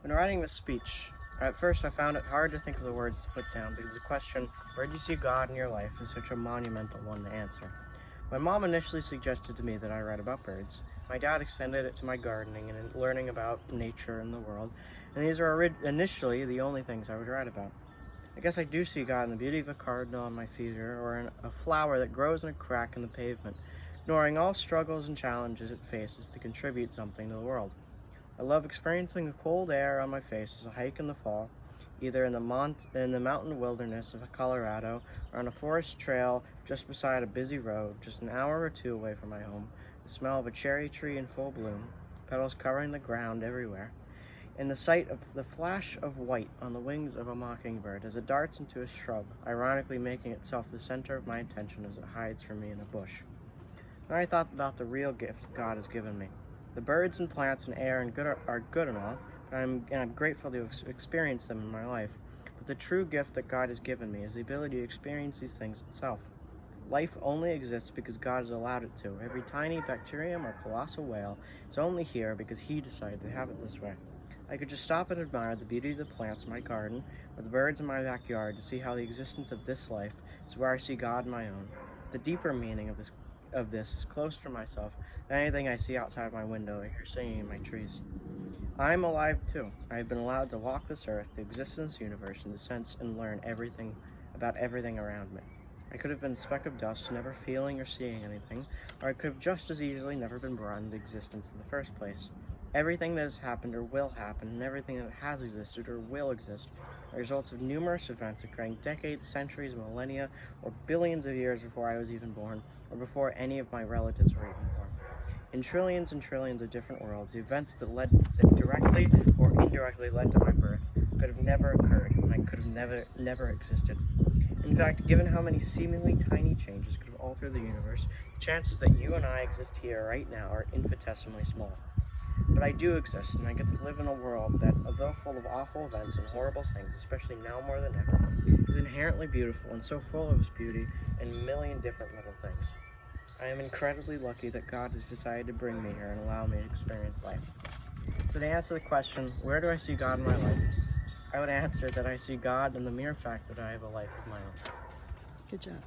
When writing this speech, at first I found it hard to think of the words to put down because the question, where do you see God in your life, is such a monumental one to answer. My mom initially suggested to me that I write about birds. My dad extended it to my gardening and learning about nature and the world, and these are initially the only things I would write about. I guess I do see God in the beauty of a cardinal on my feeder or in a flower that grows in a crack in the pavement, ignoring all struggles and challenges it faces to contribute something to the world. I love experiencing the cold air on my face as a hike in the fall, either in the mountain wilderness of Colorado or on a forest trail just beside a busy road, just an hour or two away from my home, the smell of a cherry tree in full bloom, petals covering the ground everywhere, and the sight of the flash of white on the wings of a mockingbird as it darts into a shrub, ironically making itself the center of my attention as it hides from me in a bush. Then I thought about the real gift God has given me. The birds and plants and air are good and all, and I'm grateful to experience them in my life. But the true gift that God has given me is the ability to experience these things itself. Life only exists because God has allowed it to. Every tiny bacterium or colossal whale is only here because He decided to have it this way. I could just stop and admire the beauty of the plants in my garden or the birds in my backyard to see how the existence of this life is where I see God in my own. The deeper meaning of this is closer to myself than anything I see outside my window or hear singing in my trees. I am alive too. I have been allowed to walk this earth, to exist in this universe, and to sense and learn everything about everything around me. I could have been a speck of dust, never feeling or seeing anything, or I could have just as easily never been brought into existence in the first place. Everything that has happened or will happen, and everything that has existed or will exist, are results of numerous events occurring decades, centuries, millennia, or billions of years before I was even born, or before any of my relatives were even born. In trillions and trillions of different worlds, the events that directly or indirectly led to my birth could have never occurred, and I could have never existed. In fact, given how many seemingly tiny changes could have altered the universe, the chances that you and I exist here right now are infinitesimally small. But I do exist, and I get to live in a world that, although full of awful events and horrible things, especially now more than ever, is inherently beautiful and so full of its beauty in a million different little things. I am incredibly lucky that God has decided to bring me here and allow me to experience life. So to answer the question, where do I see God in my life? I would answer that I see God in the mere fact that I have a life of my own. Good job.